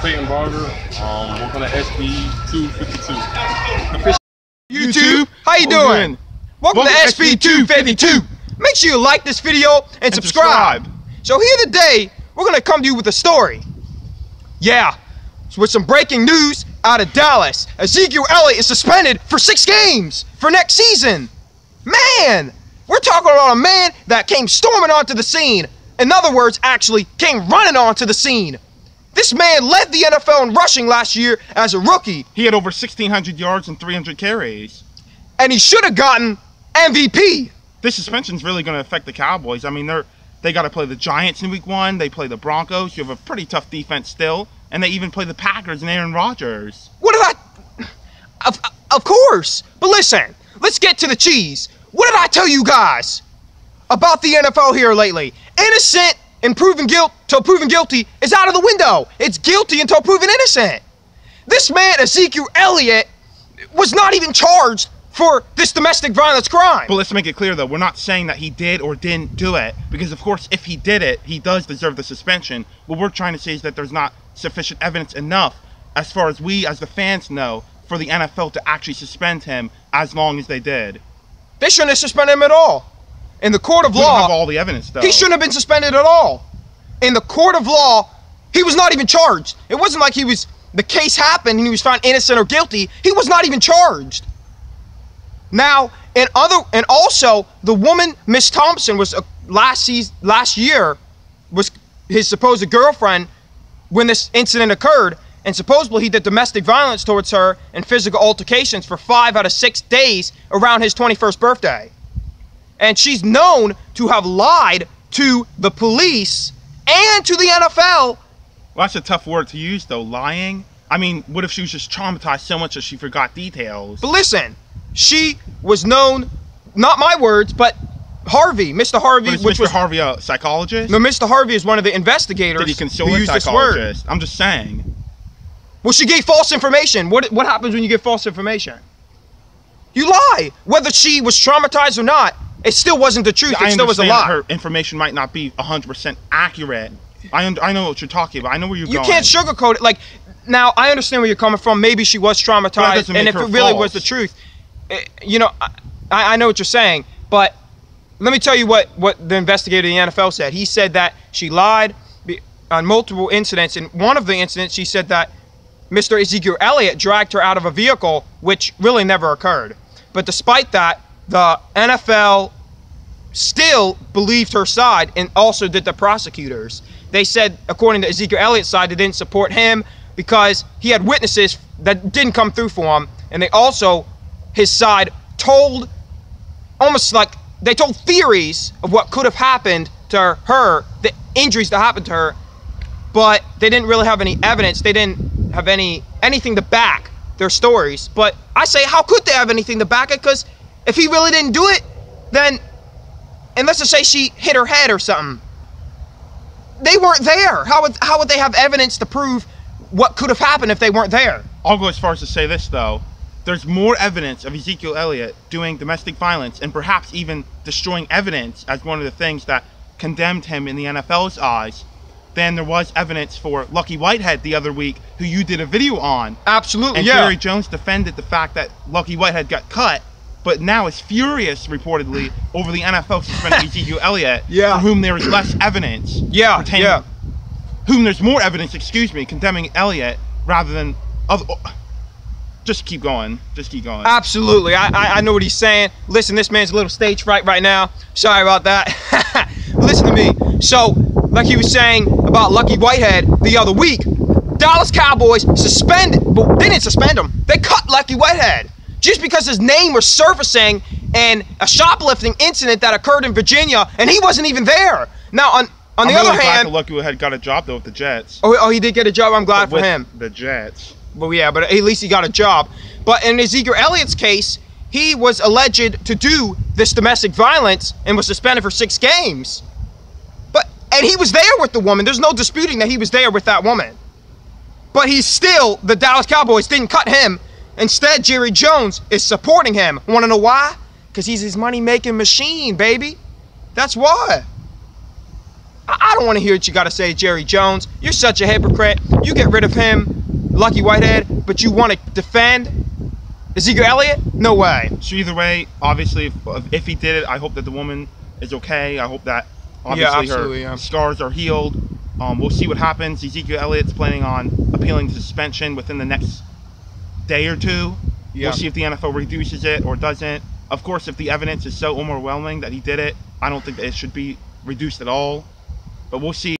Peyton Barger. Working at SB 252. YouTube, how you doing? Welcome to SB 252. Make sure you like this video and subscribe. So here today, we're gonna come to you with a story. Yeah, with some breaking news out of Dallas. Ezekiel Elliott is suspended for 6 games for next season. Man, we're talking about a man that came storming onto the scene. In other words, actually came running onto the scene. This man led the NFL in rushing last year as a rookie. He had over 1,600 yards and 300 carries. And he should have gotten MVP. This suspension's really going to affect the Cowboys. I mean, they got to play the Giants in week 1. They play the Broncos. You have a pretty tough defense still. And they even play the Packers and Aaron Rodgers. What did I... Of course. But listen, let's get to the cheese. What did I tell you guys about the NFL here lately? Innocent and proven guilty is out of the window. It's guilty until proven innocent. This man, Ezekiel Elliott, was not even charged for this domestic violence crime. But let's make it clear, though. We're not saying that he did or didn't do it. Because, of course, if he did it, he does deserve the suspension. What we're trying to say is that there's not sufficient evidence enough, as far as we, as the fans, know, for the NFL to actually suspend him as long as they did. They shouldn't have suspended him at all. In the court of law... We don't have all the evidence, though. He shouldn't have been suspended at all. In the court of law, he was not even charged. It wasn't like the case happened and he was found innocent or guilty. He was not even charged. Now, and also, the woman, Miss Thompson, was last year, was his supposed girlfriend when this incident occurred, and supposedly he did domestic violence towards her and physical altercations for 5 out of 6 days around his 21st birthday. And she's known to have lied to the police and to the NFL. Well, that's a tough word to use, though. Lying? I mean, what if she was just traumatized so much that she forgot details? But listen, she was known, not my words, but Harvey, Mr. Harvey. But is Mr. Harvey a psychologist? No, Mr. Harvey is one of the investigators. Did he consult a psychologist? I'm just saying. Well, she gave false information. What happens when you give false information? You lie. Whether she was traumatized or not, it still wasn't the truth. It still was a lie. Her information might not be 100% accurate. I know what you're talking about. I know where you're going. You can't sugarcoat it. Like, now, I understand where you're coming from. Maybe she was traumatized, and if it really was the truth, you know, I know what you're saying. But let me tell you what the investigator in the NFL said. He said that she lied on multiple incidents. In one of the incidents, she said that Mr. Ezekiel Elliott dragged her out of a vehicle, which really never occurred. But despite that, the NFL still believed her side, and also did the prosecutors. They said, according to Ezekiel Elliott's side, they didn't support him because he had witnesses that didn't come through for him. And they also, his side told, almost like, they told theories of what could have happened to her, the injuries that happened to her, but they didn't really have any evidence. They didn't have anything to back their stories. But I say, how could they have anything to back it? Because if he really didn't do it, then, and let's just say she hit her head or something, they weren't there. How would they have evidence to prove what could have happened if they weren't there? I'll go as far as to say this, though. There's more evidence of Ezekiel Elliott doing domestic violence and perhaps even destroying evidence as one of the things that condemned him in the NFL's eyes than there was evidence for Lucky Whitehead the other week, who you did a video on. Absolutely, and yeah. Jerry Jones defended the fact that Lucky Whitehead got cut, but now is furious, reportedly, over the NFL suspending Ezekiel Elliott, yeah, for whom there is less evidence. Yeah, yeah. Whom there's more evidence, excuse me, condemning Elliott rather than other. Just keep going. Just keep going. Absolutely. I know what he's saying. Listen, this man's a little stage fright right now. Sorry about that. Listen to me. So, like he was saying about Lucky Whitehead the other week, Dallas Cowboys suspended, but they didn't suspend him. They cut Lucky Whitehead just because his name was surfacing in a shoplifting incident that occurred in Virginia, and he wasn't even there. Now, on the other hand, Lucky Whitehead got a job though with the Jets. Oh, he did get a job. I'm glad for him. The Jets. Well, yeah, but at least he got a job. But in Ezekiel Elliott's case, he was alleged to do this domestic violence and was suspended for 6 games. And he was there with the woman. There's no disputing that he was there with that woman. But the Dallas Cowboys didn't cut him. Instead, Jerry Jones is supporting him. Want to know why? Because he's his money-making machine, baby. That's why. I don't want to hear what you got to say, Jerry Jones. You're such a hypocrite. You get rid of him, Lucky Whitehead, but you want to defend Ezekiel Elliott? No way. So either way, obviously, if he did it, I hope that the woman is okay. I hope that obviously her scars are healed. We'll see what happens. Ezekiel Elliott's planning on appealing to suspension within the next day or two. We'll see if the NFL reduces it or doesn't. Of course, if the evidence is so overwhelming that he did it, I don't think that it should be reduced at all. But we'll see.